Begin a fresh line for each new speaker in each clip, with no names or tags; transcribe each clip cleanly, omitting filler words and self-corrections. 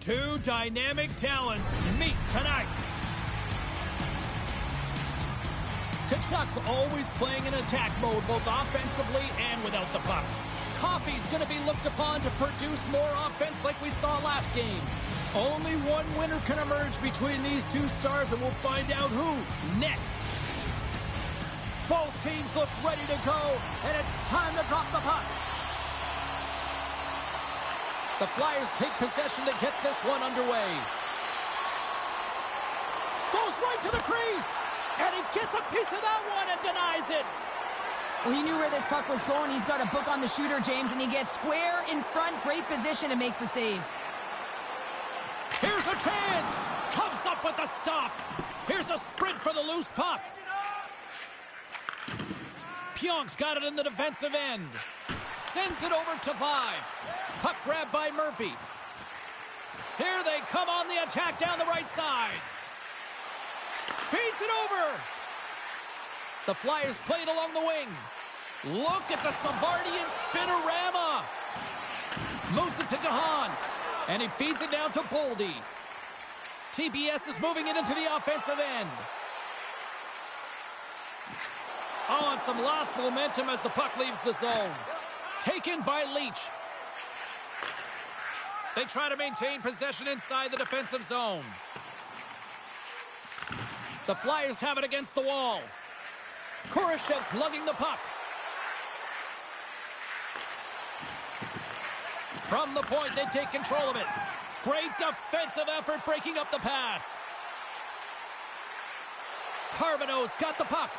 Two dynamic talents meet tonight. Kachuk's always playing in attack mode, both offensively and without the puck. Coffey's going to be looked upon to produce more offense like we saw last game. Only one winner can emerge between these two stars, and we'll find out who next. Both teams look ready to go, and it's time to drop the puck. The Flyers take possession to get this one underway. Goes right to the crease, and he gets a piece of that one and denies it.
Well, he knew where this puck was going. He's got a book on the shooter, James, and he gets square in front. Great position and makes the save.
Here's a chance. Comes up with the stop. Here's a sprint for the loose puck. Pionk's got it in the defensive end. Sends it over to 5. Puck grab by Murphy. Here they come on the attack down the right side. Feeds it over. The Flyers play it along the wing. Look at the Savardian spinorama. Moves it to DeHaan. And he feeds it down to Boldy. TBS is moving it into the offensive end. Oh, and some lost momentum as the puck leaves the zone. Taken by Leach. They try to maintain possession inside the defensive zone. The Flyers have it against the wall. Kurashev's lugging the puck. From the point, they take control of it. Great defensive effort breaking up the pass. Carbonneau's got the puck.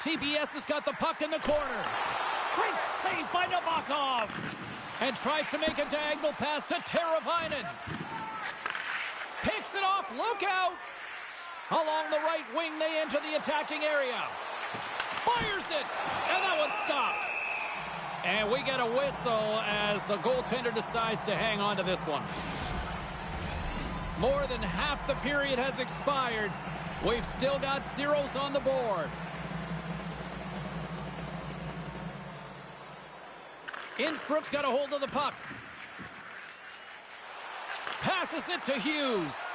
TBS has got the puck in the corner. Great save by Nabokov. And tries to make a diagonal pass to Teravainen. Picks it off. Look out. Along the right wing, they enter the attacking area. Fires it. And that one's stopped. And we get a whistle as the goaltender decides to hang on to this one. More than half the period has expired. We've still got zeros on the board. Innsbruck's got a hold of the puck. Passes it to Hughes.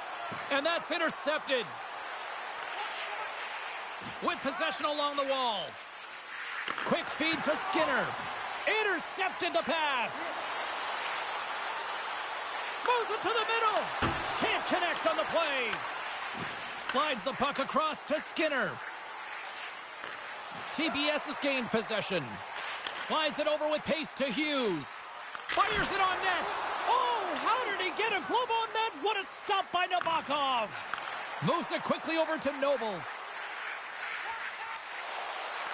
And that's intercepted. With possession along the wall. Quick feed to Skinner. Intercepted the pass. Moves it to the middle. Can't connect on the play. Slides the puck across to Skinner. TBS has gained possession. Slides it over with pace to Hughes. Fires it on net. Oh, how did he get a glove on net? What a stop by Nabokov. Moves it quickly over to Nobles.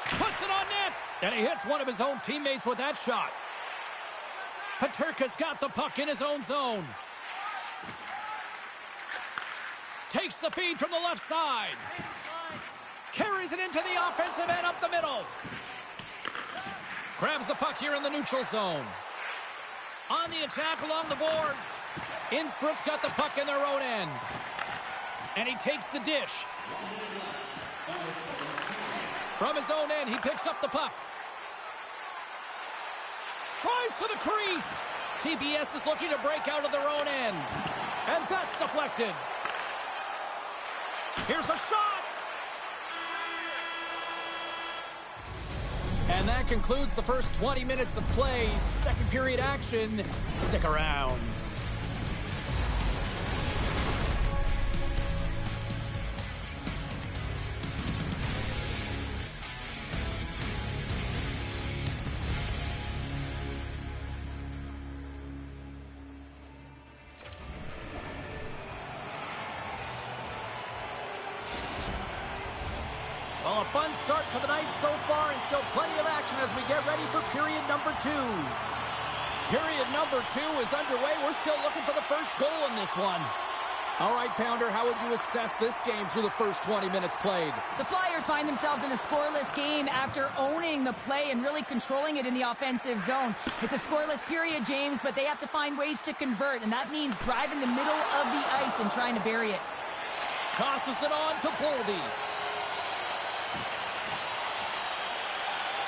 Puts it on net. And he hits one of his own teammates with that shot. Peterka's got the puck in his own zone. Takes the feed from the left side. Carries it into the offensive end up the middle. Grabs the puck here in the neutral zone. On the attack along the boards. Innsbruck's got the puck in their own end. And he takes the dish. From his own end, he picks up the puck. Tries to the crease. TBS is looking to break out of their own end. And that's deflected. Here's a shot. And that concludes the first 20 minutes of play. Second period action. Stick around. Well, a fun start for the night so far, and still plenty of action as we get ready for period number 2. Period number 2 is underway. We're still looking for the first goal in this one. All right, Pounder, how would you assess this game through the first 20 minutes played?
The Flyers find themselves in a scoreless game after owning the play and really controlling it in the offensive zone. It's a scoreless period, James, but they have to find ways to convert, and that means driving the middle of the ice and trying to bury it.
Tosses it on to Boldy.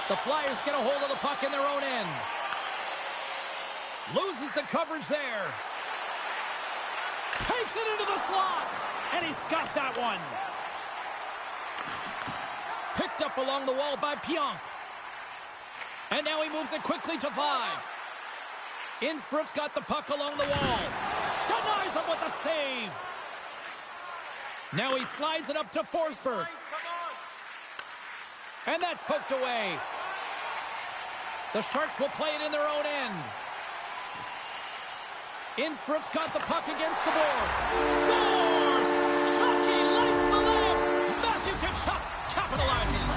The Flyers get a hold of the puck in their own end. Loses the coverage there. Takes it into the slot. And he's got that one. Picked up along the wall by Pionk. And now he moves it quickly to 5. Innsbruck's got the puck along the wall. Denies him with a save. Now he slides it up to Forsberg. And that's poked away. The Sharks will play it in their own end. Innsbruck's got the puck against the boards. Scores! Chucky lights the lamp. Matthew Tkachuk capitalizes.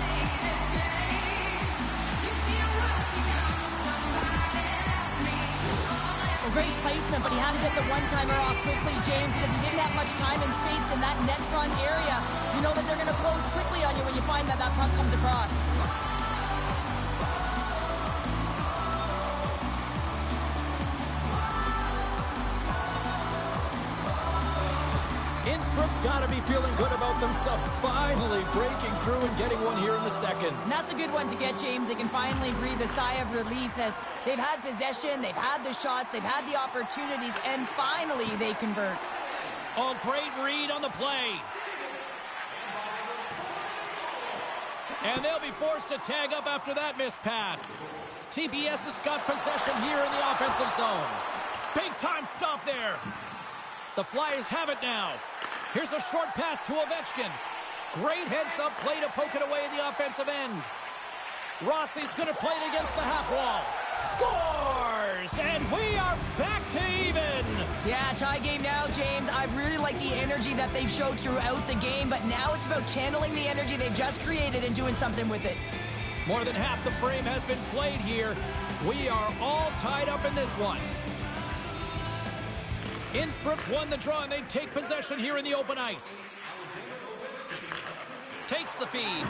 A great placement, but he had to get the one-timer off quickly, James, because he didn't have much time and space in that net front area. You know that they're going to close quickly on you when you find that puck comes across.
Innsbruck's got to be feeling good about themselves, finally breaking through and getting one here in the second.
And that's a good one to get, James. They can finally breathe a sigh of relief as they've had possession, they've had the shots, they've had the opportunities, and finally they convert.
Oh, great read on the play. And they'll be forced to tag up after that missed pass. TPS has got possession here in the offensive zone. Big time stop there. The Flyers have it now. Here's a short pass to Ovechkin. Great heads-up play to poke it away in the offensive end. Rossi's going to play it against the half wall. Scores! And we are back to even.
Yeah, tie game now, James. I really like the energy that they've showed throughout the game, but now it's about channeling the energy they've just created and doing something with it.
More than half the frame has been played here. We are all tied up in this one. Innsbruck won the draw, and they take possession here in the open ice. Takes the feed.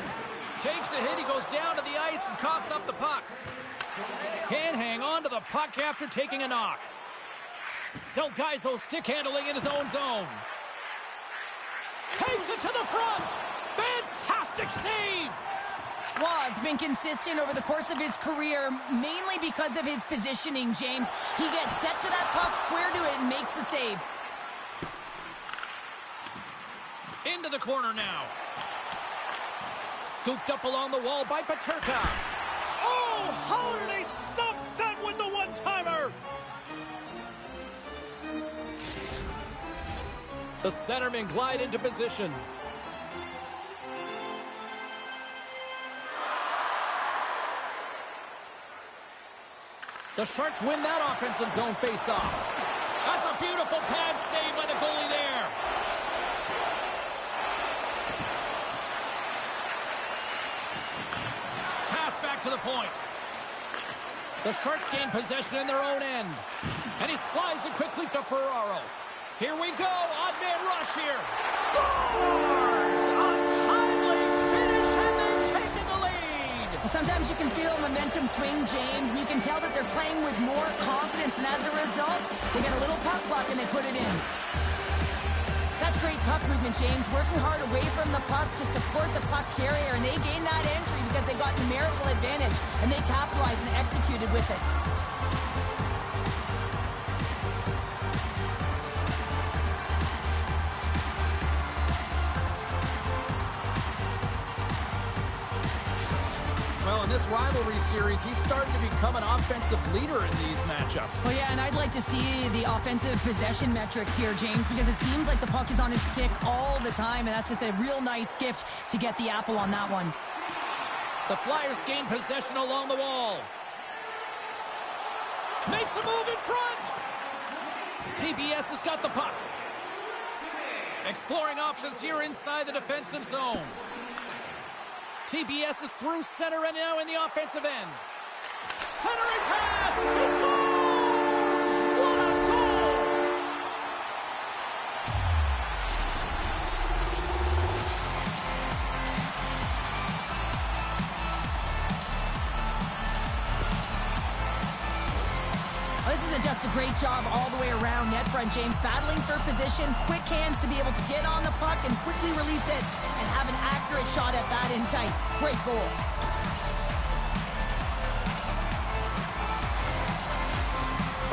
Takes a hit. He goes down to the ice and coughs up the puck. Can't hang on to the puck after taking a knock. Del Gaiso stick handling in his own zone. Takes it to the front. Fantastic save.
Waz's been consistent over the course of his career, mainly because of his positioning, James. He gets set to that puck, square to it, and makes the save.
Into the corner now. Scooped up along the wall by Paterka. Oh, how did he stop that with the one-timer? The centermen glide into position. The Sharks win that offensive zone face-off. That's a beautiful pad save by the goalie there. Pass back to the point. The Sharks gain possession in their own end. And he slides it quickly to Ferraro. Here we go. Odd man rush here. Scores! A timely finish, and they've taken the lead.
Sometimes you can feel momentum swing, James, and you can tell that they're playing with more confidence, and as a result, they get a little puck luck and they put it in. That's great puck movement, James, working hard away from the puck to support the puck carrier, and they gained that entry because they got numerical advantage, and they capitalized and executed with it.
Well, in this rivalry series, he's starting to become an offensive leader in these matchups.
Well, yeah, and I'd like to see the offensive possession metrics here, James, because it seems like the puck is on his stick all the time, and that's just a real nice gift to get the apple on that one.
The Flyers gain possession along the wall. Makes a move in front. TPS has got the puck. Exploring options here inside the defensive zone. TPS is through center and now in the offensive end. Centering pass! He scores! What a goal!
This isn't just a great job all the way around net front, James. Battling for position, quick hands to be able to get on the puck and quickly release it and have an accurate shot at that in tight. Great goal.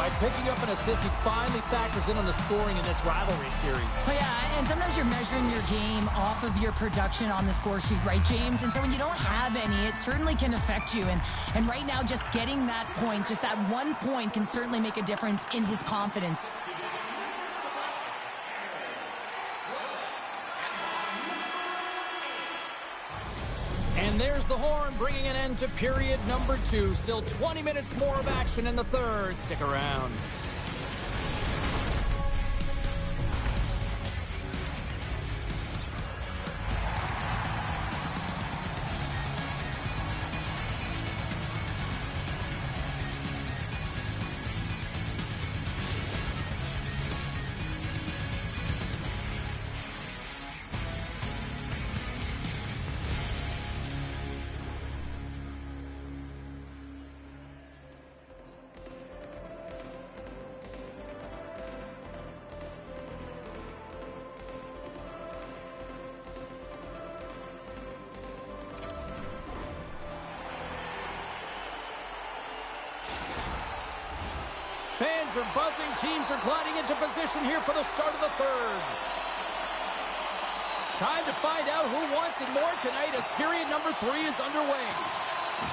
By picking up an assist, he finally factors in on the scoring in this rivalry series.
Oh, yeah, and sometimes you're measuring your game off of your production on the score sheet, right, James? And so when you don't have any, it certainly can affect you. And right now, just getting that point, just that 1 point can certainly make a difference in his confidence.
And there's the horn, bringing an end to period number 2. Still 20 minutes more of action in the third. Stick around. Fans are buzzing. Teams are gliding into position here for the start of the third. Time to find out who wants it more tonight as period number 3 is underway.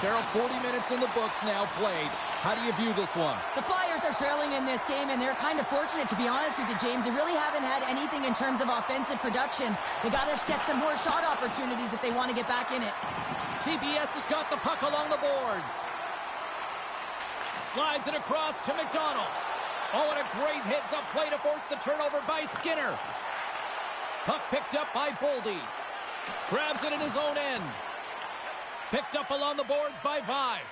Cheryl, 40 minutes in the books now played. How do you view this one?
The Flyers are trailing in this game, and they're kind of fortunate, to be honest with you, James. They really haven't had anything in terms of offensive production. They got to get some more shot opportunities if they want to get back in it.
TPS has got the puck along the boards. Slides it across to McDonald. Oh, and a great heads-up play to force the turnover by Skinner. Puck picked up by Boldy. Grabs it in his own end. Picked up along the boards by Vive.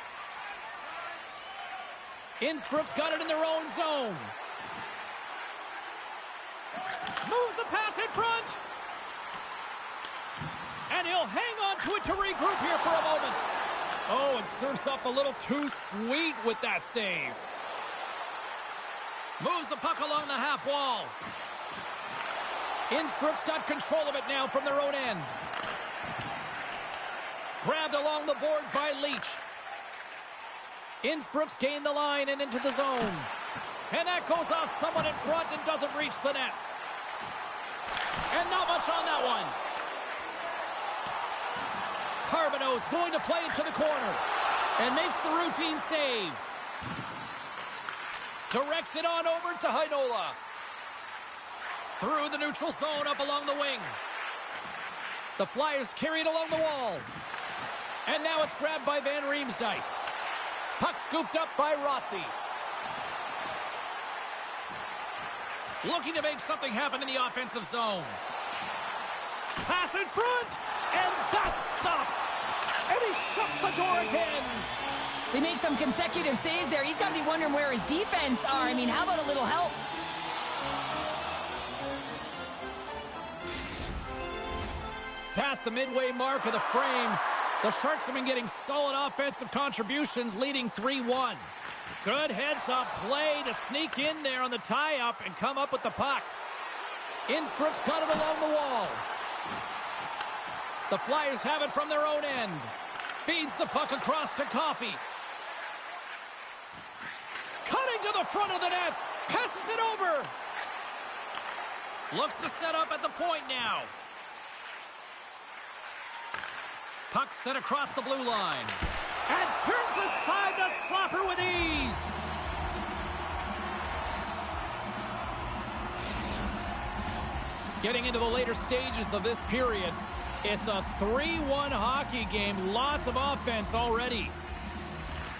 Innsbruck's got it in their own zone. Moves the pass in front. And he'll hang on to it to regroup here for a moment. Oh, and surfs up a little too sweet with that save. Moves the puck along the half wall. Innsbruck's got control of it now from their own end. Grabbed along the boards by Leach. Innsbruck's gained the line and into the zone. And that goes off someone in front and doesn't reach the net. And not much on that one. Carbonneau's going to play it to the corner and makes the routine save. Directs it on over to Heinola. Through the neutral zone up along the wing. The Flyers carry it along the wall. And now it's grabbed by Van Riemsdyk. Puck scooped up by Rossi. Looking to make something happen in the offensive zone. Pass in front. And that's stopped. And he shuts the door again.
They make some consecutive saves there. He's got to be wondering where his defense are. I mean, how about a little help?
Past the midway mark of the frame, the Sharks have been getting solid offensive contributions, leading 3-1. Good heads-up play to sneak in there on the tie-up and come up with the puck. Innsbruck's got it along the wall. The Flyers have it from their own end. Feeds the puck across to Coffey. Cutting to the front of the net. Passes it over. Looks to set up at the point now. Puck set across the blue line. And turns aside the slapper with ease. Getting into the later stages of this period, it's a 3-1 hockey game. Lots of offense already.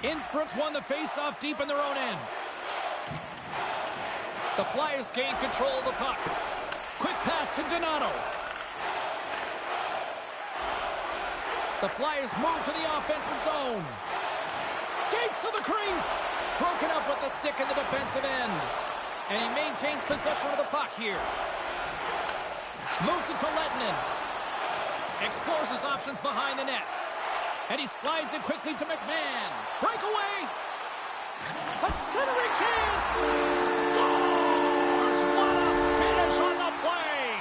Innsbruck's won the faceoff deep in their own end. The Flyers gain control of the puck. Quick pass to Donato. The Flyers move to the offensive zone. Skates to the crease. Broken up with the stick in the defensive end. And he maintains possession of the puck here. Moves it to Lettinen. Explores his options behind the net. And he slides it quickly to McMahon. Breakaway. A centering chance. Scores! What a finish on the play.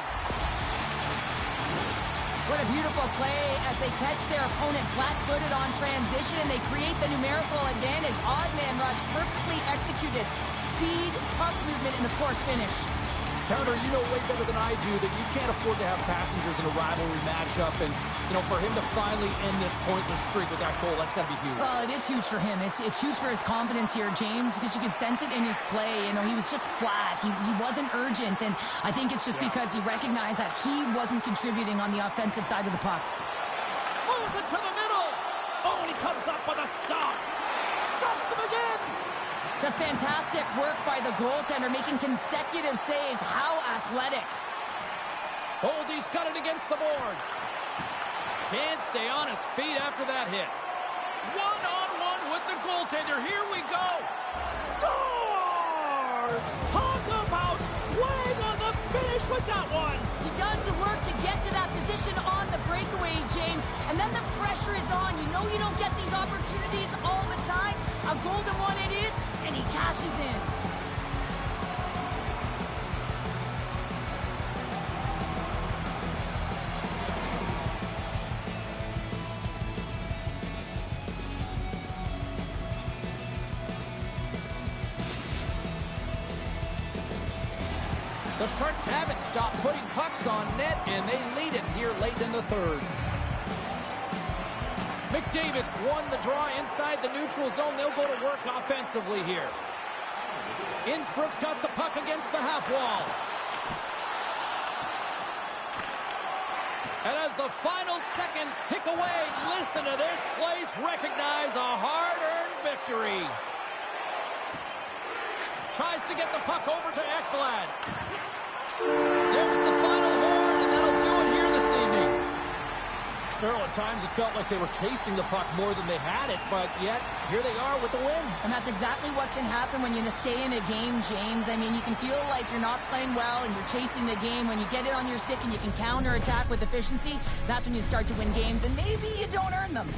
What a beautiful play as they catch their opponent flat-footed on transition. They create the numerical advantage. Odd man rush, perfectly executed. speed, puck movement, and, of course, finish.
Towner, you know way better than I do that you can't afford to have passengers in a rivalry matchup. And, for him to finally end this pointless streak with that goal, that's got to be huge.
Well, it is huge for him. It's huge for his confidence here, James, because you can sense it in his play. He was just flat. He wasn't urgent. And I think it's just because he recognized that he wasn't contributing on the offensive side of the puck.
Moves it to the middle. Oh, and he comes up with a stop. Stuffs him again.
Just fantastic work by the goaltender, making consecutive saves. How athletic.
Boldy's got it against the boards. Can't stay on his feet after that hit. One-on-one with the goaltender. Here we go. Scores! Talk about swag on the finish with that one.
He does the work to get to that position on the breakaway, James. And then the pressure is on. You know you don't get these opportunities all the time. A golden one it is, and he cashes in.
The Sharks haven't stopped putting pucks on net, and they lead it here late in the third. McDavid's won the draw inside the neutral zone. They'll go to work offensively here. Innsbruck's got the puck against the half wall. And as the final seconds tick away, listen to this place recognize a hard-earned victory. Tries to get the puck over to Ekblad. There's the final horn, and that'll do it here this evening. Cheryl, at times it felt like they were chasing the puck more than they had it, but yet here they are with the win.
And that's exactly what can happen when you stay in a game, James. I mean, you can feel like you're not playing well and you're chasing the game. When you get it on your stick and you can counterattack with efficiency, that's when you start to win games, and maybe you don't earn them.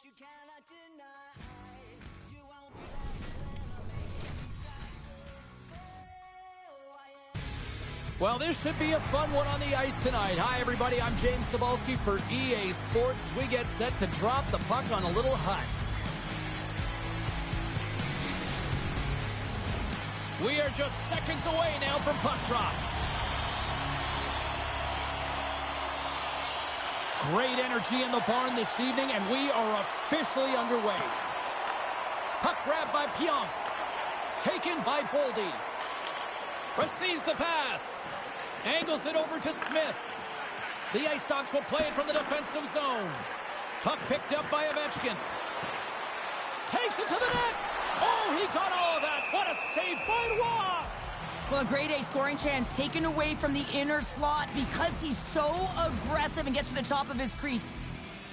You cannot deny. You won't be lasting when I make you try.
Well, this should be a fun one on the ice tonight. Hi, everybody. I'm James Cebulski for EA Sports. We get set to drop the puck on a little hut. We are just seconds away now from puck drop. Great energy in the barn this evening, and we are officially underway. Puck grab by Pionk. Taken by Boldy. Receives the pass. Angles it over to Smith. The Ice Dogs will play it from the defensive zone. Puck picked up by Ovechkin. Takes it to the net. Oh, he got all of that. What a save by Roy.
Well, a grade A scoring chance taken away from the inner slot because he's so aggressive and gets to the top of his crease.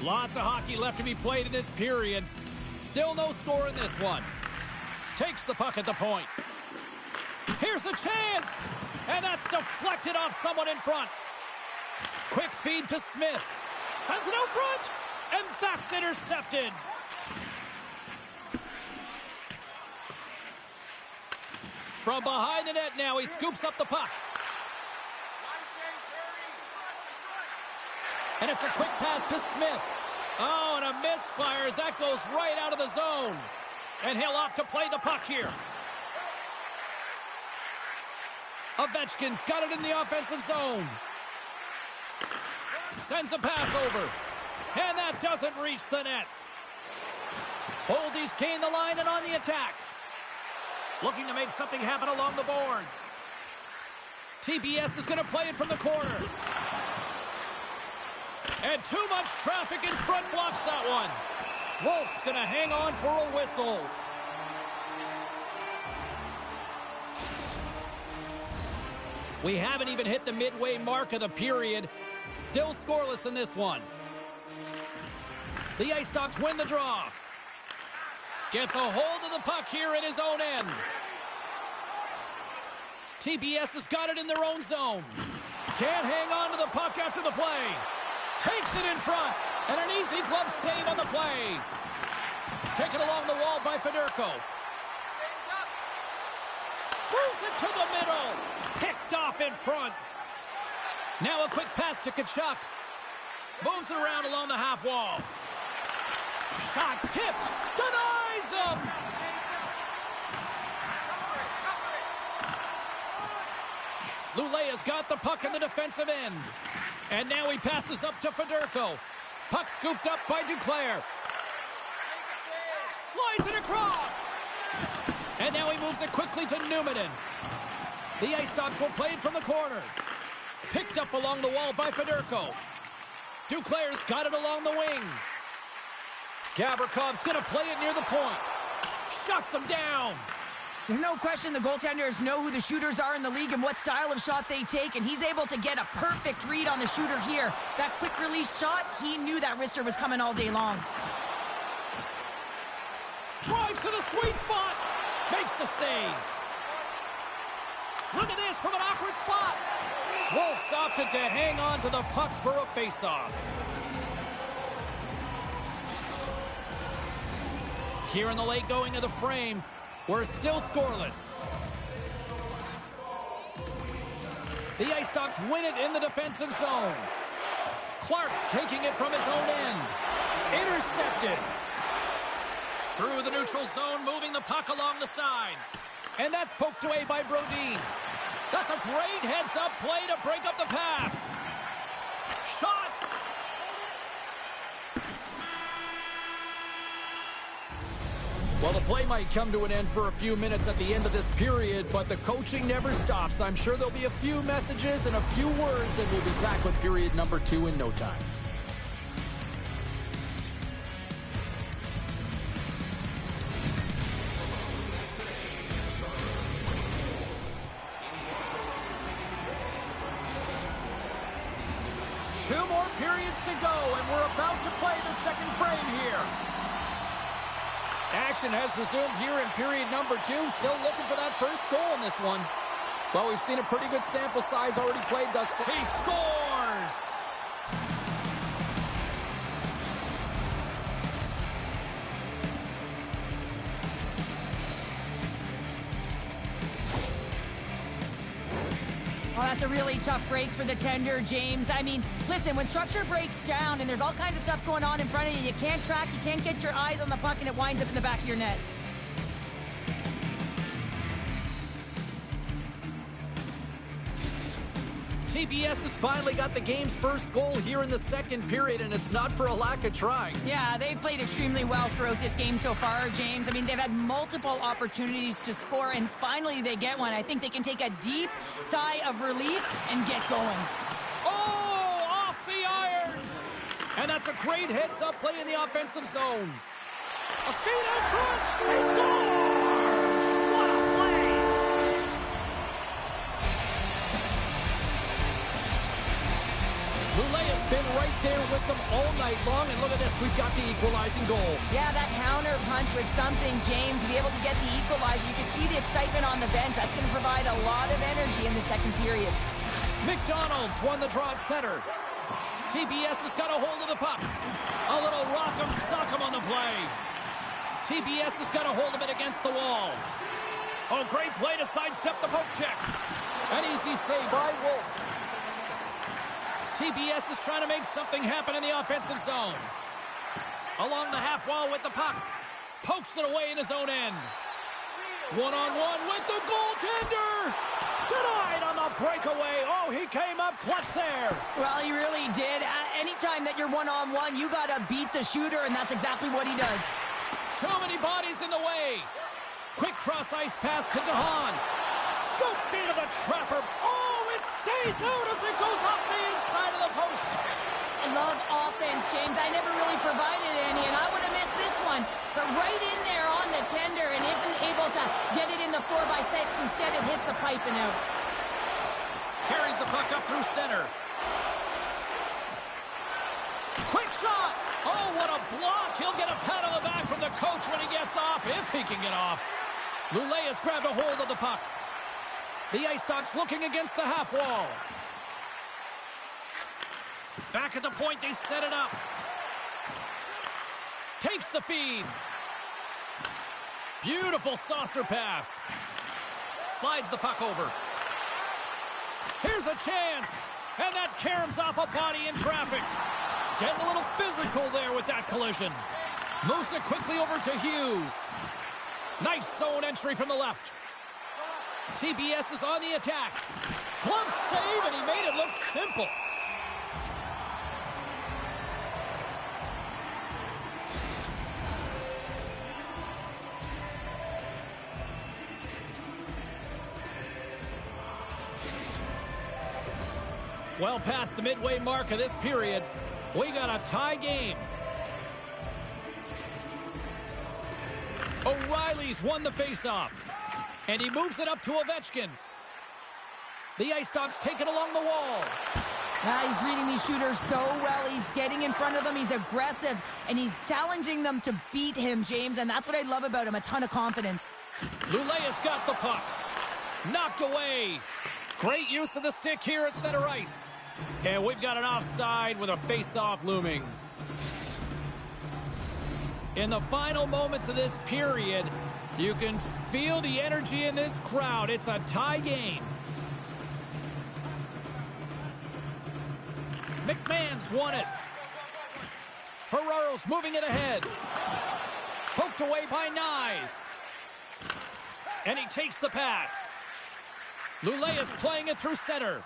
Lots of hockey left to be played in this period. Still no score in this one. Takes the puck at the point. Here's a chance. And that's deflected off someone in front. Quick feed to Smith. Sends it out front. And that's From behind the net now, he scoops up the puck. And it's a quick pass to Smith. Oh, and a misfire as that goes right out of the zone. And he'll opt to play the puck here. Ovechkin's got it in the offensive zone. Sends a pass over. And that doesn't reach the net. Oldies gain the line and on the attack. Looking to make something happen along the boards. TBS is going to play it from the corner. And too much traffic in front blocks that one. Wolf's going to hang on for a whistle. We haven't even hit the midway mark of the period. Still scoreless in this one. The Ice Dogs win the draw. Gets a hold of the puck here in his own end. TBS has got it in their own zone. Can't hang on to the puck after the play. Takes it in front. And an easy glove save on the play. Taken along the wall by Fedorko. Moves it to the middle. Picked off in front. Now a quick pass to Tkachuk. Moves it around along the half wall. Shot tipped. Denies him. Luja's got the puck in the defensive end. And now he passes up to Fedorko. Puck scooped up by Duclair. Slides it across. And now he moves it quickly to Newman. The Ice Dogs will play it from the corner. Picked up along the wall by Fedorko. Duclair's got it along the wing. Gavrikoff's going to play it near the point. Shuts him down.
There's no question the goaltenders know who the shooters are in the league and what style of shot they take, and he's able to get a perfect read on the shooter here. That quick release shot, he knew that wrister was coming all day long.
Drives to the sweet spot. Makes the save. Look at this from an awkward spot. Wolves opted to hang on to the puck for a faceoff. Here in the late going of the frame, we're still scoreless. The Ice Dogs win it in the defensive zone. Clark's taking it from his own end. Intercepted. Through the neutral zone, moving the puck along the side. And that's poked away by Brodin. That's a great heads-up play to break up the pass. Shot. Well, the play might come to an end for a few minutes at the end of this period, but the coaching never stops. I'm sure there'll be a few messages and a few words, and we'll be back with period number 2 in no time. Two more periods to go, and we're about to play the second frame here. Action has resumed here in period number 2. Still looking for that first goal in this one. Well, we've seen a pretty good sample size already played thus far. He scores!
Oh, that's a really tough break for the tender, James. I mean, listen, when structure breaks down and there's all kinds of stuff going on in front of you, you can't track, you can't get your eyes on the puck, and it winds up in the back of your net.
TBS has finally got the game's first goal here in the second period, and it's not for a lack of trying.
Yeah, they've played extremely well throughout this game so far, James. I mean, they've had multiple opportunities to score, and finally they get one. I think they can take a deep sigh of relief and get going.
Oh, off the iron! And that's a great heads-up play in the offensive zone. A feed out front! He scores! What a play! Luja has been right there with them all night long, and look at this, we've got the equalizing goal.
Yeah, that counter punch was something, James. To be able to get the equalizer, you can see the excitement on the bench. That's going to provide a lot of energy in the second period.
McDonald's won the draw at center. TBS has got a hold of the puck. A little rock'em sock'em on the play. TBS has got a hold of it against the wall. Oh, great play to sidestep the poke check. An easy save by Wolf. TBS is trying to make something happen in the offensive zone. Along the half wall with the puck. Pokes it away in his own end. One-on-one with the goaltender. Denied on the breakaway. Oh, he came up clutch there.
Well, he really did. Anytime that you're one-on-one, you got to beat the shooter, and that's exactly what he does.
Too many bodies in the way. Quick cross-ice pass to DeHaan. Scooped into the trapper. Oh, it stays out as it goes off the inside of the post.
I love offense, James. I never really provided any, and I would have missed this one. But right in there on the tender and isn't able to get it in the 4x6. Instead, it hits the pipe and out.
Carries the puck up through center. Quick shot. Oh, what a block. He'll get a pat on the back from the coach when he gets off, if he can get off. Luja has grabbed a hold of the puck. The Ice Dogs looking against the half wall. Back at the point, they set it up. Takes the feed. Beautiful saucer pass. Slides the puck over. Here's a chance. And that caroms off a body in traffic. Getting a little physical there with that collision. Moves it quickly over to Hughes. Nice zone entry from the left. TBS is on the attack. Glove save, and he made it look simple. Well past the midway mark of this period, we got a tie game. O'Reilly's won the faceoff, and he moves it up to Ovechkin. The Ice Dogs take it along the wall.
He's reading these shooters so well. He's getting in front of them. He's aggressive, and he's challenging them to beat him, James, and that's what I love about him, a ton of confidence.
Lulea's got the puck. Knocked away. Great use of the stick here at center ice. And we've got an offside with a face-off looming. In the final moments of this period, you can feel the energy in this crowd. It's a tie game. McMahon's won it. Ferraro's moving it ahead. Poked away by Nyes. And he takes the pass. Lulea's playing it through center.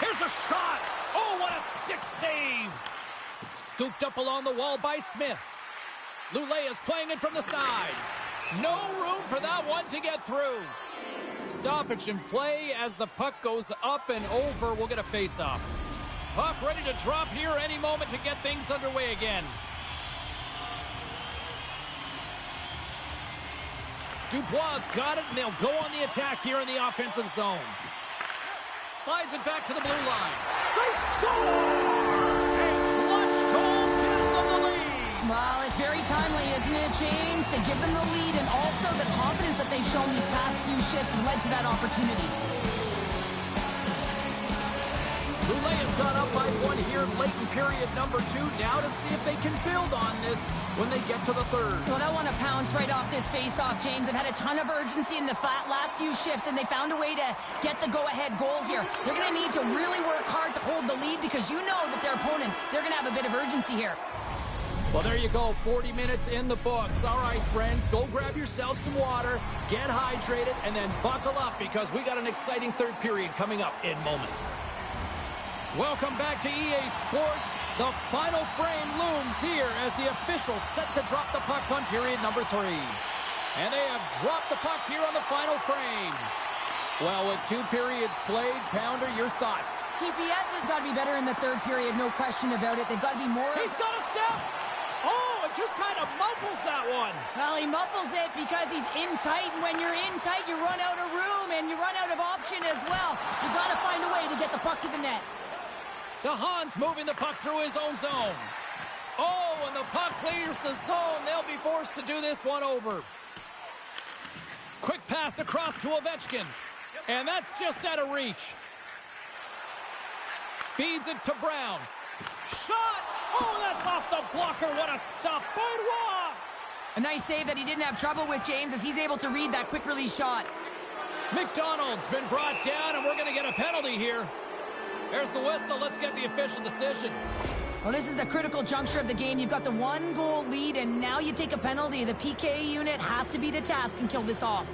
Here's a shot. Oh, what a stick save. Scooped up along the wall by Smith. Lulea's playing it from the side. No room for that one to get through. Stoppage in play as the puck goes up and over. We'll get a face-off. Puck ready to drop here any moment to get things underway again. Dubois got it, and they'll go on the attack here in the offensive zone. Slides it back to the blue line. They score! A clutch goal gives them the lead.
Well, it's very timely, isn't it, James? To give them the lead and also the confidence that they've shown these past few shifts led to that opportunity.
Lulea's got up by one here late in period number 2. Now to see if they can build on this when they get to the third.
Well, they'll want to pounce right off this face-off, James. They've had a ton of urgency in the last few shifts, and they found a way to get the go-ahead goal here. They're going to need to really work hard to hold the lead because you know that their opponent, they're going to have a bit of urgency here.
Well, there you go. 40 minutes in the books. All right, friends, go grab yourself some water, get hydrated, and then buckle up because we got an exciting third period coming up in moments. Welcome back to EA Sports. The final frame looms here as the officials set to drop the puck on period number 3. And they have dropped the puck here on the final frame. Well, with 2 periods played, Pounder, your thoughts?
TPS has got to be better in the third period, no question about it. They've got to be more...
He's got a step! Oh, it just kind of muffles that one.
Well, he muffles it because he's in tight, and when you're in tight, you run out of room, and you run out of option as well. You got to find a way to get the puck to the net.
DeHaan's moving the puck through his own zone. Oh, and the puck clears the zone. They'll be forced to do this one over. Quick pass across to Ovechkin. And that's just out of reach. Feeds it to Brown. Shot! Oh, that's off the blocker. What a stop by Roy!
A nice save that he didn't have trouble with, James, as he's able to read that quick release shot.
McDonald's been brought down, and we're going to get a penalty here. There's the whistle. Let's get the official decision.
Well, this is a critical juncture of the game. You've got the 1-goal lead, and now you take a penalty. The PK unit has to be to task and kill this off.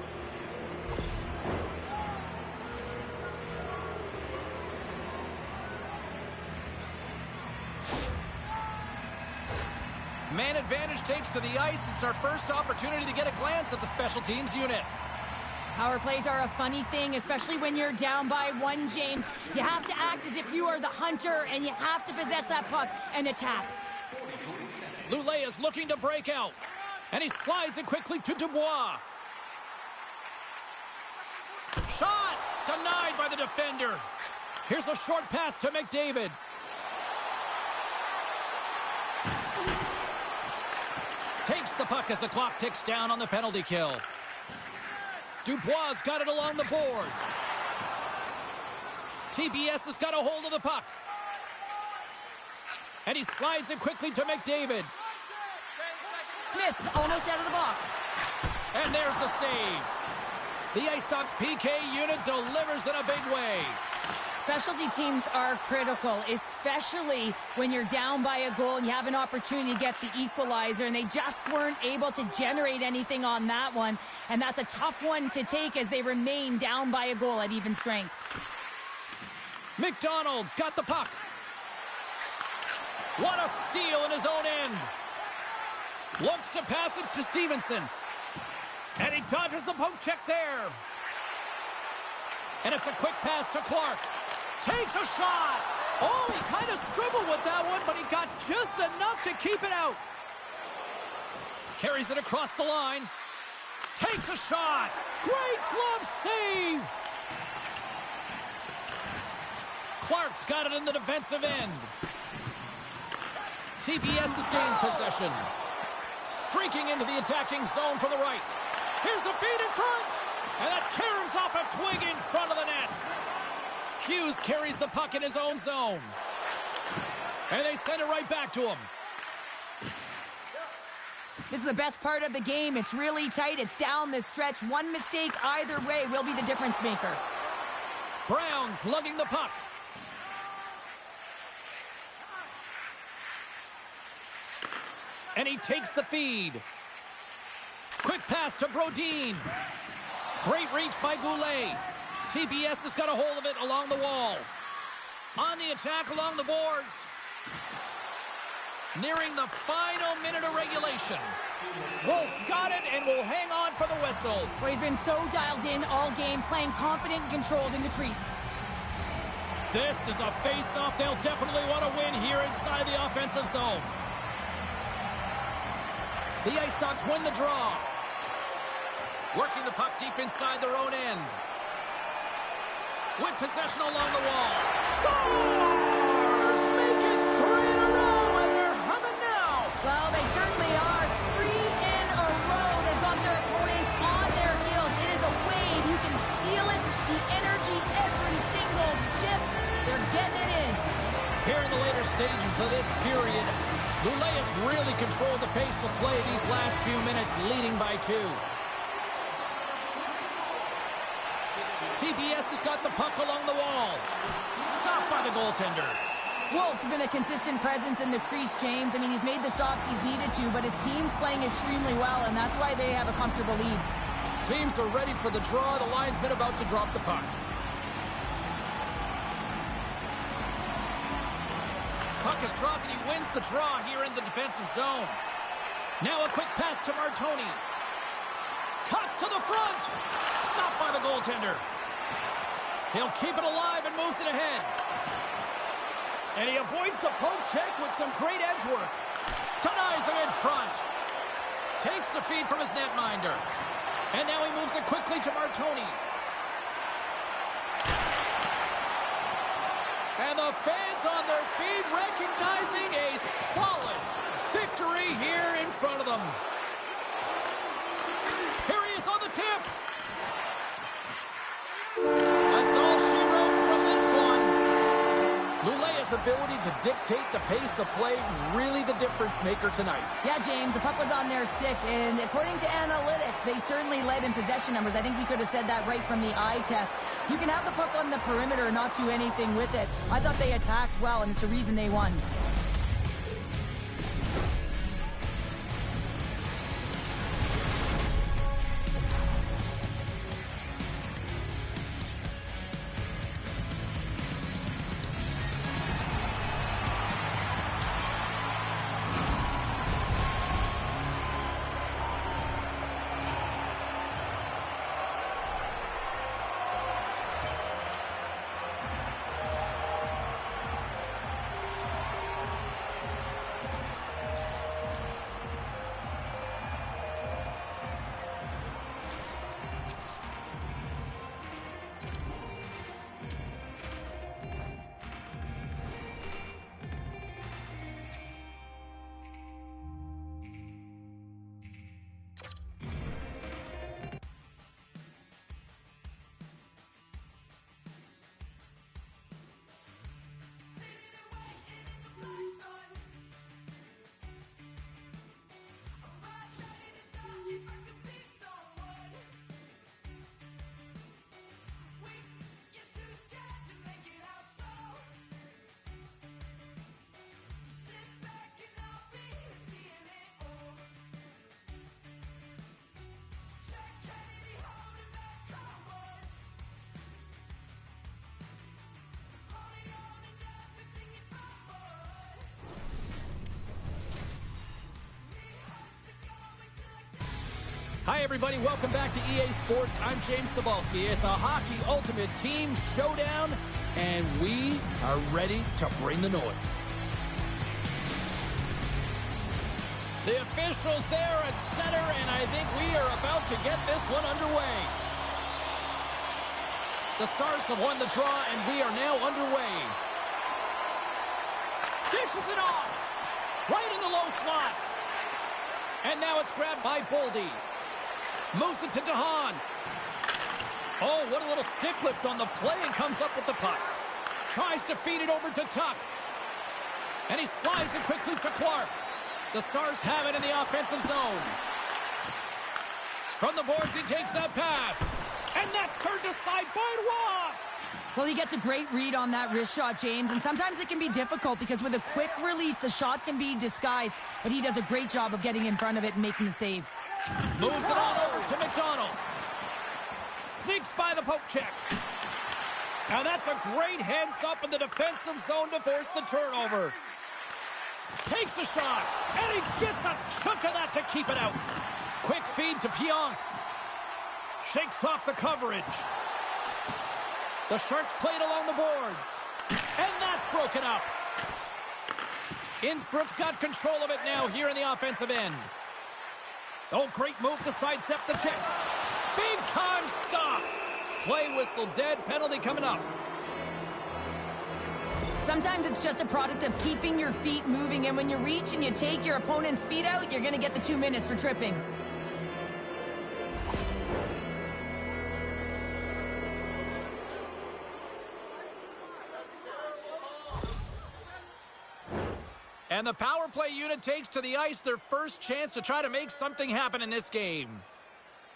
Man advantage takes to the ice. It's our first opportunity to get a glance at the special teams unit.
Power plays are a funny thing, especially when you're down by 1, James. You have to act as if you are the hunter, and you have to possess that puck and attack.
Luja is looking to break out, and he slides it quickly to Dubois. Shot! Denied by the defender. Here's a short pass to McDavid. Takes the puck as the clock ticks down on the penalty kill. Dubois got it along the boards. TBS has got a hold of the puck. And he slides it quickly to McDavid.
Smith's almost out of the box.
And there's the save. The Ice Dogs PK unit delivers in a big way.
Specialty teams are critical, especially when you're down by a goal and you have an opportunity to get the equalizer, and they just weren't able to generate anything on that one. And that's a tough one to take as they remain down by a goal at even strength.
McDonald's got the puck. What a steal in his own end. Looks to pass it to Stevenson. And he dodges the poke check there. And it's a quick pass to Clark. Takes a shot. Oh, he kind of struggled with that one, but he got just enough to keep it out. Carries it across the line. Takes a shot. Great glove save. Clark's got it in the defensive end. TBS has gained possession. Streaking into the attacking zone from the right. Here's a feed in front. And that caroms off a twig in front of the net. Hughes carries the puck in his own zone. And they send it right back to him.
This is the best part of the game. It's really tight. It's down this stretch. One mistake either way will be the difference maker.
Brown's lugging the puck. And he takes the feed. Quick pass to Brodin. Great reach by Goulet. TBS has got a hold of it along the wall. On the attack along the boards. Nearing the final minute of regulation. Wolf's got it and will hang on for the whistle.
Well, he's been so dialed in all game, playing confident and controlled in the crease.
This is a face-off they'll definitely want to win here inside the offensive zone. The Ice Dogs win the draw. Working the puck deep inside their own end. With possession along the wall. Stars make it 3 in a row, and they're humming now.
Well, they certainly are. 3 in a row. They've got their opponents on their heels. It is a wave. You can feel it. The energy every single shift. They're getting it in.
Here in the later stages of this period, Luja has really controlled the pace of play these last few minutes, leading by 2. TBS has got the puck along the wall. Stopped by the goaltender.
Wolf's been a consistent presence in the crease, James. I mean, he's made the stops he's needed to, but his team's playing extremely well, and that's why they have a comfortable lead.
Teams are ready for the draw. The linesman about to drop the puck. Puck is dropped, and he wins the draw here in the defensive zone. Now a quick pass to Martoni. Cuts to the front. Stopped by the goaltender. He'll keep it alive and moves it ahead. And he avoids the poke check with some great edge work. Denies him in front. Takes the feed from his netminder. And now he moves it quickly to Martoni. And the fans on their feet recognizing a solid victory here in front of them. Here he is on the tip. That's all she wrote from this one. Luja Luja's ability to dictate the pace of play really the difference maker tonight.
Yeah, James, the puck was on their stick, and according to analytics, they certainly led in possession numbers. I think we could have said that right from the eye test. You can have the puck on the perimeter and not do anything with it. I thought they attacked well, and it's the reason they won.
Hi, everybody. Welcome back to EA Sports. I'm James Cebulski. It's a Hockey Ultimate Team Showdown, and we are ready to bring the noise. The officials there at center, and I think we are about to get this one underway. The Stars have won the draw, and we are now underway. Dishes it off. Right in the low slot. And now it's grabbed by Boldy. Moves it to DeHaan. Oh, what a little stick lift on the play, and comes up with the puck. Tries to feed it over to Tuck. And he slides it quickly to Clark. The Stars have it in the offensive zone. From the boards, he takes that pass. And that's turned aside by Roy.
Well, he gets a great read on that wrist shot, James, and sometimes it can be difficult because with a quick release, the shot can be disguised, but he does a great job of getting in front of it and making the save.
Moves it on over to McDonald. Sneaks by the poke check. And that's a great heads up in the defensive zone to force the turnover. Takes a shot, and he gets a chunk of that to keep it out. Quick feed to Pionk. Shakes off the coverage. The Sharks played along the boards. And that's broken up. Innsbruck's got control of it now here in the offensive end. Oh, great move to sidestep the check. Big time stop. Play whistle dead. Penalty coming up.
Sometimes it's just a product of keeping your feet moving, and when you reach and you take your opponent's feet out, you're going to get the 2 minutes for tripping.
And the power play unit takes to the ice their first chance to try to make something happen in this game.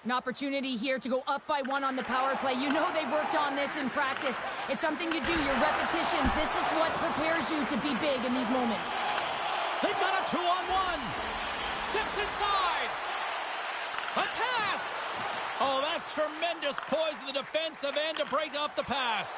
An opportunity here to go up by 1 on the power play. You know they worked on this in practice. It's something you do, your repetitions. This is what prepares you to be big in these moments.
They've got a 2-on-1. Steps inside. A pass. Oh, that's tremendous poise in the defensive end to break off the pass.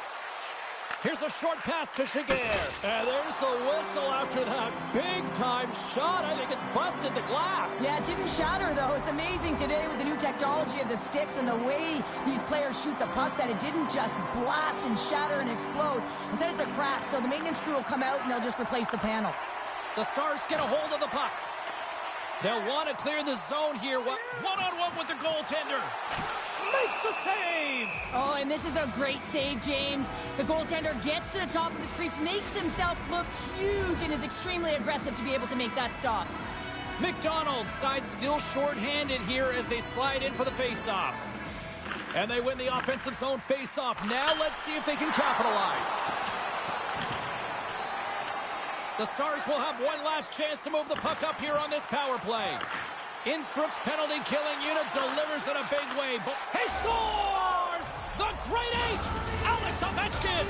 Here's a short pass to Shiger. And there's a whistle after that big-time shot. I think it busted the glass.
Yeah, it didn't shatter, though. It's amazing today with the new technology of the sticks and the way these players shoot the puck that it didn't just blast and shatter and explode. Instead, it's a crack, so the maintenance crew will come out and they'll just replace the panel.
The Stars get a hold of the puck. They'll want to clear the zone here. One-on-one with the goaltender. Makes the save!
Oh, and this is a great save, James. The goaltender gets to the top of his crease, makes himself look huge, and is extremely aggressive to be able to make that stop.
McDonald side still short-handed here as they slide in for the face-off. And they win the offensive zone face-off. Now let's see if they can capitalize. The Stars will have one last chance to move the puck up here on this power play. Innsbruck's penalty-killing unit delivers in a big way. But he scores! The great eight! Alex Ovechkin!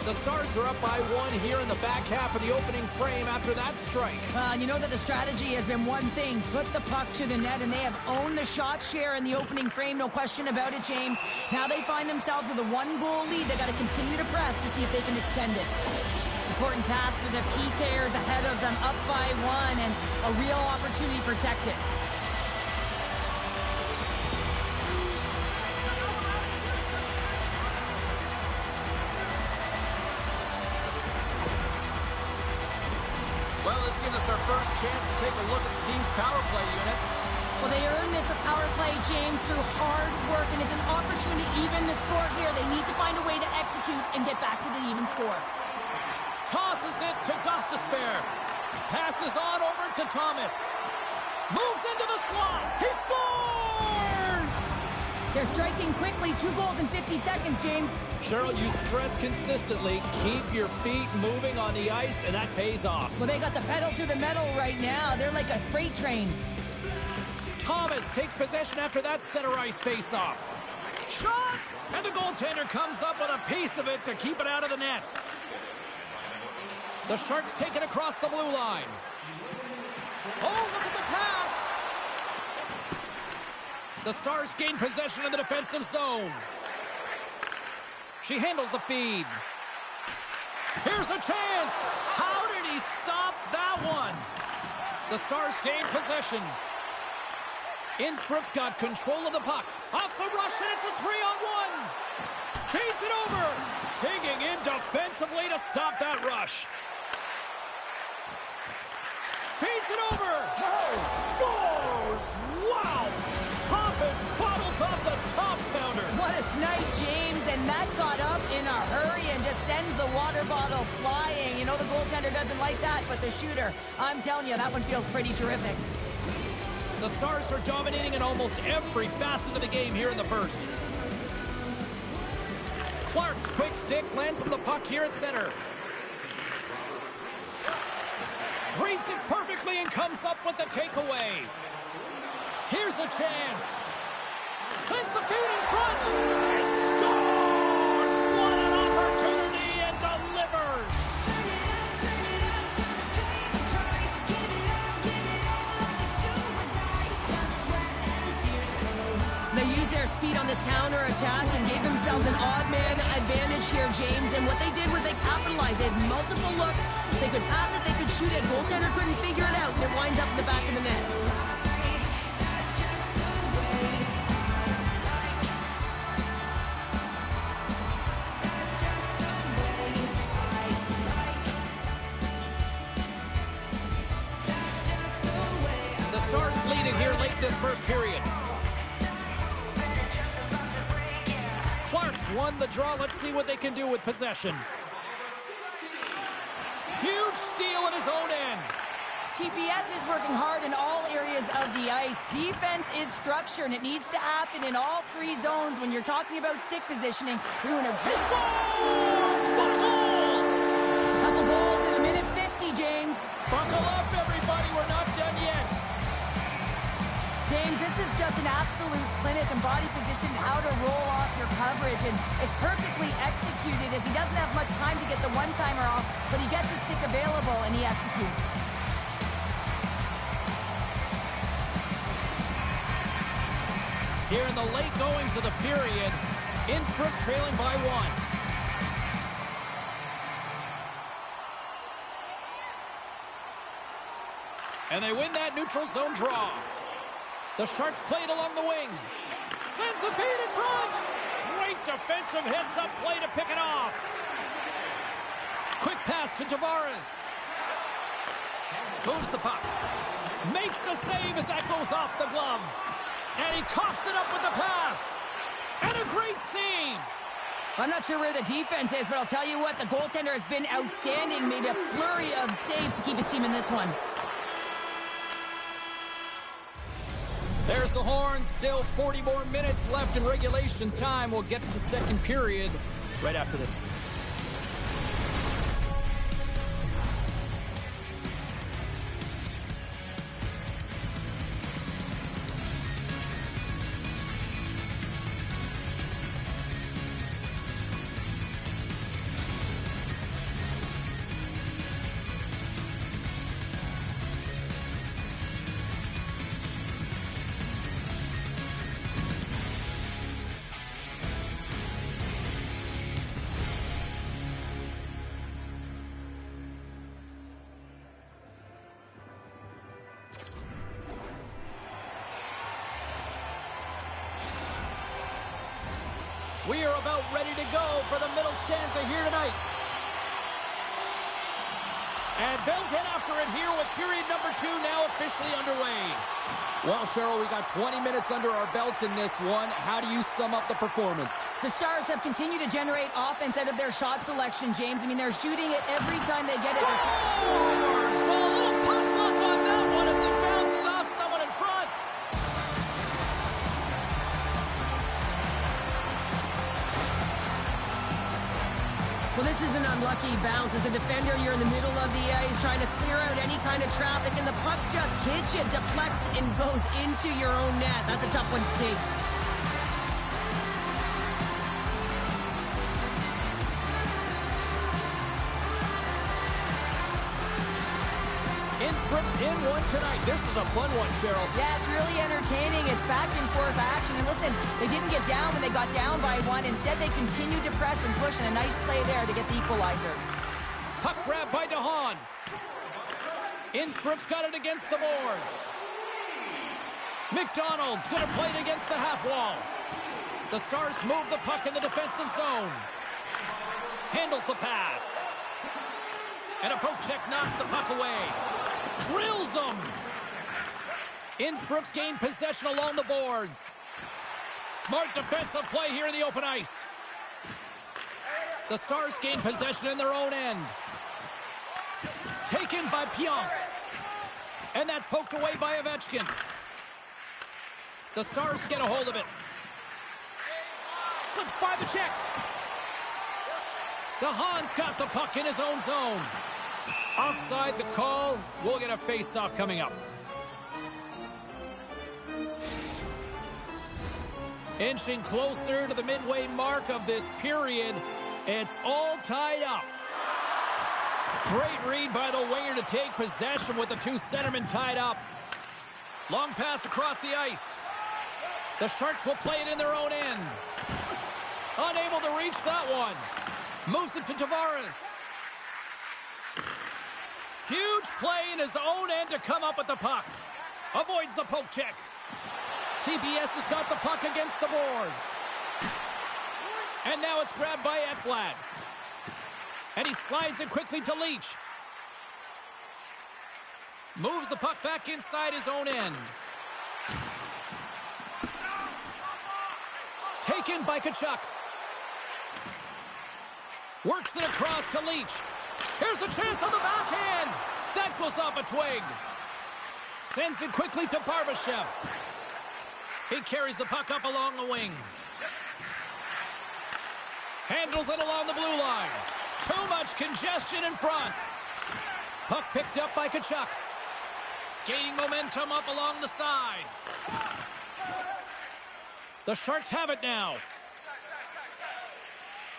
The Stars are up by one here in the back half of the opening frame after that strike.
You know that the strategy has been one thing, put the puck to the net, and they have owned the shot share in the opening frame, no question about it, James. Now they find themselves with a one-goal lead. They got to continue to press to see if they can extend it. Important task for the PKers ahead of them, up by one, and a real opportunity to protect it.
Well, this gives us our first chance to take a look at the team's power play unit.
Well, they earned this power play, James, through hard work, and it's an opportunity to even the score here. They need to find a way to execute and get back to the even score.
Tosses it to Gostisbehere. Passes on over to Thomas. Moves into the slot. He scores!
They're striking quickly. 2 goals in 50 seconds, James.
Cheryl, you stress consistently, keep your feet moving on the ice, and that pays off.
Well, they got the pedal to the metal right now. They're like a freight train.
Thomas takes possession after that center ice face-off. Shot! And the goaltender comes up with a piece of it to keep it out of the net. The Sharks take it across the blue line. Oh, look at the pass! The Stars gain possession in the defensive zone. She handles the feed. Here's a chance! How did he stop that one? The Stars gain possession. Innsbruck's got control of the puck. Off the rush, and it's a 3-on-1. Feeds it over. Digging in defensively to stop that rush. Feeds it over. Scores! Wow! Poppin' bottles off the top pounder.
What a snipe, James, and that got up in a hurry and just sends the water bottle flying. You know the goaltender doesn't like that, but the shooter, I'm telling you, that one feels pretty terrific.
The Stars are dominating in almost every facet of the game here in the first. Clark's quick stick lands on the puck here at center. Reads it perfectly and comes up with the takeaway. Here's a chance. Sends the feed in front. He scores! What an opportunity, and delivers!
They used their speed on this counterattack and gave themselves an odd man advantage here, James. And what they did was they capitalized. They had multiple looks. They could pass it, they could shoot it. Goaltender couldn't figure it out, and it winds up in the back of the net.
The Stars lead it here late this first period. Clark's won the draw. Let's see what they can do with possession. Huge steal at his own end.
TPS is working hard in all areas of the ice. Defense is structure, and it needs to happen in all 3 zones. When you're talking about stick positioning, you're doing a good
Scores! What a goal!
A couple goals in a minute 50, James.
Buckle up, everybody. We're not done yet.
James, this is just an absolute clinic and body position, how to roll off your coverage, and it's perfectly executed as he doesn't have much time to get the one-timer off, but he gets his stick available and he executes.
Here in the late goings of the period, Innsbruck's trailing by 1. And they win that neutral zone draw. The Sharks play it along the wing. Sends the feed in front. Great defensive heads-up play to pick it off. Quick pass to Tavares. Moves the puck. Makes the save as that goes off the glove. And he coughs it up with the pass. And a great save.
I'm not sure where the defense is, but I'll tell you what, the goaltender has been outstanding. Made a flurry of saves to keep his team in this one.
There's the horn. Still 40 more minutes left in regulation time. We'll get to the second period right after this. about ready to go for the middle stanza here tonight. And they'll get after it here with period number 2 now officially underway. Well, Cheryl, we got 20 minutes under our belts in this one. How do you sum up the performance?
The Stars have continued to generate offense out of their shot selection, James. I mean, they're shooting it every time they get it.
Scores! Well, a little puck luck on that one as it bounces off someone in front.
Well, this is an unlucky bounce. As a defender, you're in the middle of the ice trying to clear out any kind of traffic, and the puck just hits you, deflects, and goes into your own net. That's a tough one to take.
Innsbruck's in one tonight. This is a fun one, Cheryl.
Yeah, it's really entertaining. It's back and forth action. And listen, they didn't get down when they got down by 1. Instead, they continued to press and push, and a nice play there to get the equalizer.
Puck grab by DeHaan. Innsbruck's got it against the boards. McDonald's going to play it against the half wall. The Stars move the puck in the defensive zone. Handles the pass. And a poke check knocks the puck away. Drills them. Innsbruck's gained possession along the boards. Smart defensive play here in the open ice. The Stars gain possession in their own end. Taken by Pionk. And that's poked away by Ovechkin. The Stars get a hold of it. Slips by the check. DeHaan's got the puck in his own zone. Offside the call. We'll get a face-off coming up. Inching closer to the midway mark of this period. It's all tied up. Great read by the winger to take possession with the 2 centermen tied up. Long pass across the ice. The Sharks will play it in their own end. Unable to reach that one. Moves it to Tavares. Huge play in his own end to come up with the puck. Avoids the poke check. TPS has got the puck against the boards. And now it's grabbed by Ekblad. And he slides it quickly to Leach. Moves the puck back inside his own end. Taken by Tkachuk. Works it across to Leach. Here's a chance on the backhand. That goes off a twig. Sends it quickly to Barbashev. He carries the puck up along the wing. Handles it along the blue line. Too much congestion in front. Puck picked up by Tkachuk. Gaining momentum up along the side. The Sharks have it now.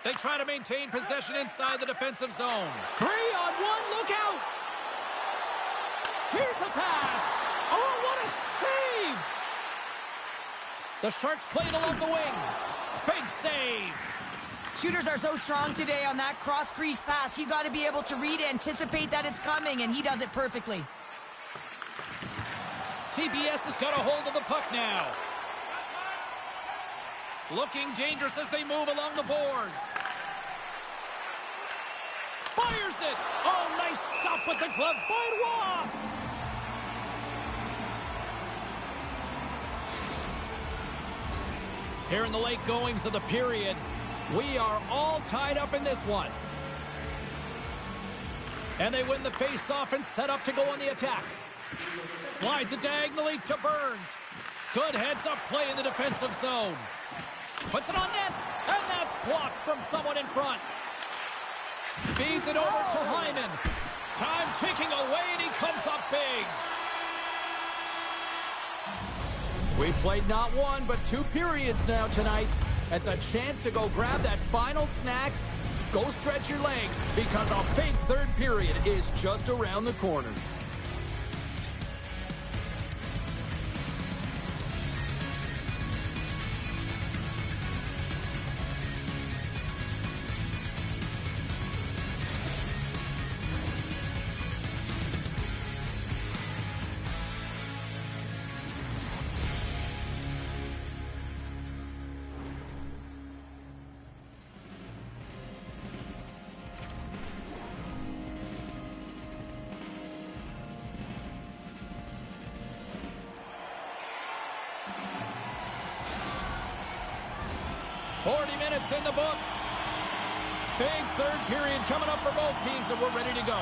They try to maintain possession inside the defensive zone. 3-on-1, look out! Here's a pass. Oh, what a save! The Sharks play it along the wing. Big save.
Shooters are so strong today on that cross-crease pass. You got to be able to read, anticipate that it's coming, and he does it perfectly.
TPS has got a hold of the puck now. Looking dangerous as they move along the boards. Fires it! Oh, nice stop with the glove. Fight off! Here in the late goings of the period, we are all tied up in this one. And they win the face-off and set up to go on the attack. Slides it diagonally to Burns. Good heads-up play in the defensive zone. Puts it on net, and that's blocked from someone in front. Feeds it over to Hyman. Time ticking away, and he comes up big. We've played not one, but 2 periods now tonight. It's a chance to go grab that final snack. Go stretch your legs, because a big 3rd period is just around the corner. 40 minutes in the books. Big third period coming up for both teams, and we're ready to go.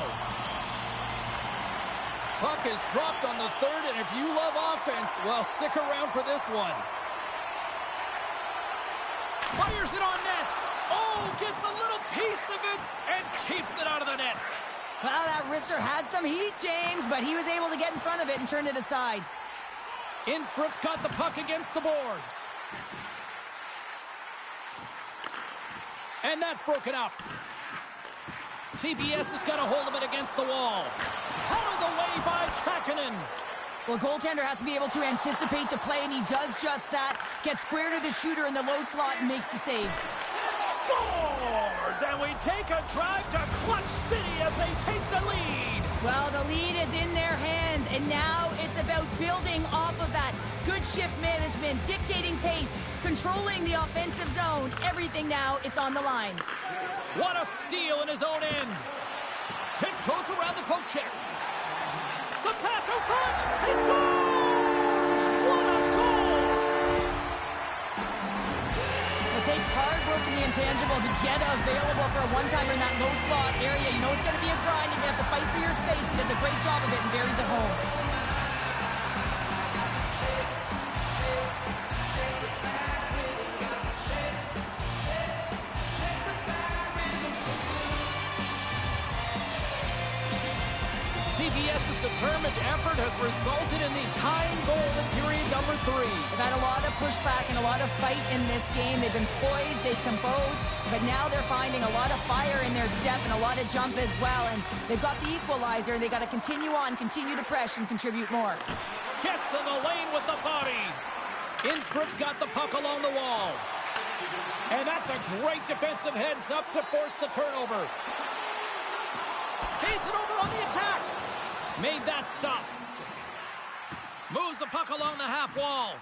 Puck is dropped on the third, and if you love offense, well, stick around for this one. Fires it on net. Oh, gets a little piece of it and keeps it out of the net.
Well, that wrister had some heat, James, but he was able to get in front of it and turn it aside.
Innsbruck's got the puck against the boards. And that's broken up. TBS has got a hold of it against the wall. Paddled away by Kähkönen.
Well, goaltender has to be able to anticipate the play, and he does just that. Gets square to the shooter in the low slot and makes the save.
Scores! And we take a drive to Clutch City as they take the lead.
Well, the lead is in their hands, and now it's about building off of that. Good shift management, dictating pace, controlling the offensive zone. Everything now, it's on the line.
What a steal in his own end. Tiptoes around the poke check. The pass out front. He scores! What a goal!
It takes hard work in the intangibles to get available for a one-timer in that low slot area. You know it's going to be a grind. You're going to have to fight for your space. He does a great job of it and buries it home.
TBS's determined effort has resulted in the tying goal in period number 3.
They've had a lot of pushback and a lot of fight in this game. They've been poised, they've composed, but now they're finding a lot of fire in their step and a lot of jump as well. And they've got the equalizer, and they've got to continue on, continue to press, and contribute more.
Gets in the lane with the body. Innsbruck's got the puck along the wall. And that's a great defensive heads up to force the turnover. Feeds it over on the attack. Made that stop. Moves the puck along the half wall.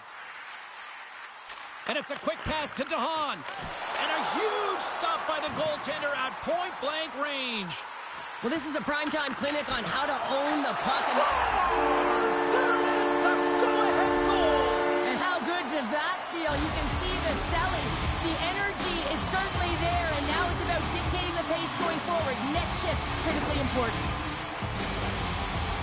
And it's a quick pass to DeHaan. And a huge stop by the goaltender at point-blank range.
Well, this is a primetime clinic on how to own the puck.
Scores! There is a go-ahead goal!
And how good does that feel? You can see the selling. The energy is certainly there, and now it's about dictating the pace going forward. Next shift, critically important.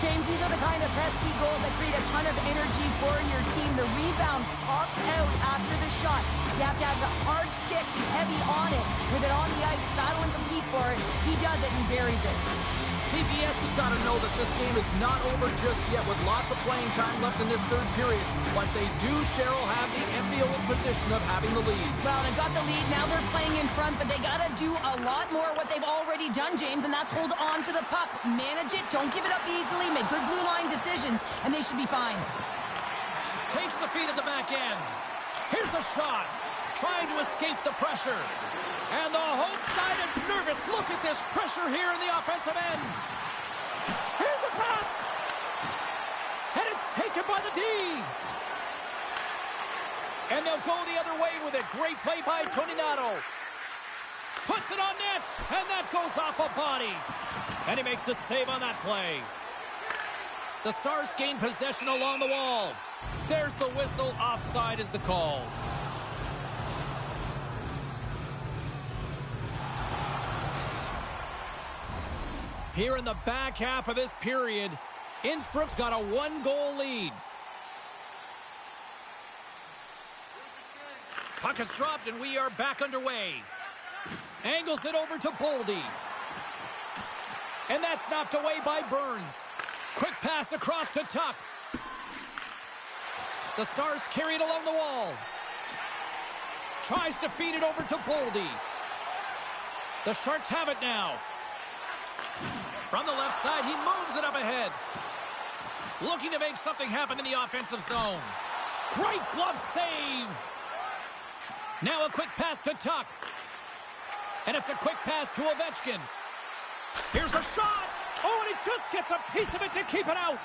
James, these are the kind of pesky goals that create a ton of energy for your team. The rebound pops out after the shot. You have to have the hard stick, be heavy on it. With it on the ice, battle and compete for it. He does it and buries it.
TBS has got to know that this game is not over just yet with lots of playing time left in this third period. But they do, Cheryl, have the enviable position of having the lead.
Well, they've got the lead. Now they're playing in front, but they got to do a lot more what they've already done, James, and that's hold on to the puck. Manage it. Don't give it up easily. Make good blue line decisions, and they should be fine.
Takes the feed at the back end. Here's a shot. Trying to escape the pressure. And the home side is nervous. Look at this pressure here in the offensive end. Here's a pass. And it's taken by the D. And they'll go the other way with it. Great play by Toninato. Puts it on net. And that goes off a body. And he makes the save on that play. The Stars gain possession along the wall. There's the whistle. Offside is the call. Here in the back half of this period, Innsbruck's got a 1-goal lead. Puck is dropped and we are back underway. Angles it over to Boldy. And that's knocked away by Burns. Quick pass across to Tuck. The Stars carry it along the wall. Tries to feed it over to Boldy. The Sharks have it now. From the left side, he moves it up ahead. Looking to make something happen in the offensive zone. Great glove save. Now a quick pass to Tuck. And it's a quick pass to Ovechkin. Here's a shot. Oh, and he just gets a piece of it to keep it out.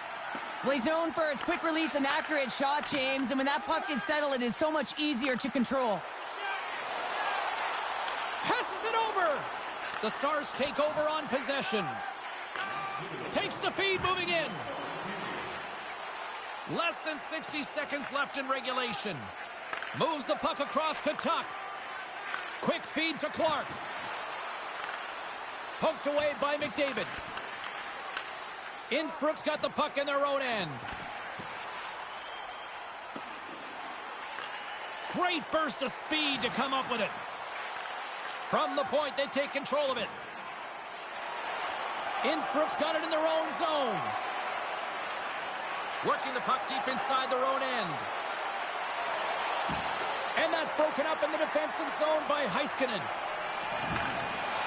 Well, he's known for his quick release and accurate shot, James. And when that puck is settled, it is so much easier to control.
Passes it over. The Stars take over on possession. Takes the feed, moving in. Less than 60 seconds left in regulation. Moves the puck across to Tuck. Quick feed to Clark. Poked away by McDavid. Innsbruck's got the puck in their own end. Great burst of speed to come up with it. From the point, they take control of it. Innsbruck's got it in their own zone. Working the puck deep inside their own end. And that's broken up in the defensive zone by Heiskanen.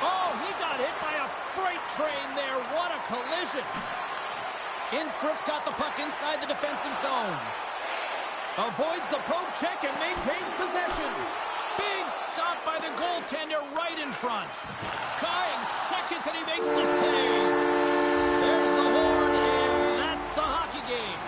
Oh, he got hit by a freight train there. What a collision. Innsbruck's got the puck inside the defensive zone. Avoids the poke check and maintains possession. Big stop by the goaltender right in front. Dying seconds and he makes the save. There's the horn and that's the hockey game.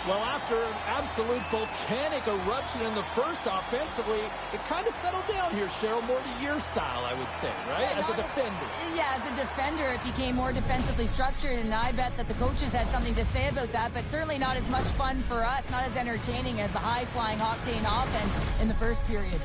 Well, after an absolute volcanic eruption in the first offensively, it kind of settled down here, Cheryl, more to your style, I would say, right? As a defender.
Yeah, as a defender, it became more defensively structured, and I bet that the coaches had something to say about that, but certainly not as much fun for us, not as entertaining as the high-flying octane offense in the first period.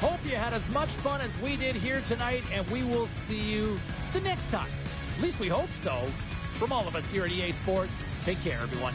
Hope you had as much fun as we did here tonight, and we will see you the next time. At least we hope so. From all of us here at EA Sports, take care, everyone.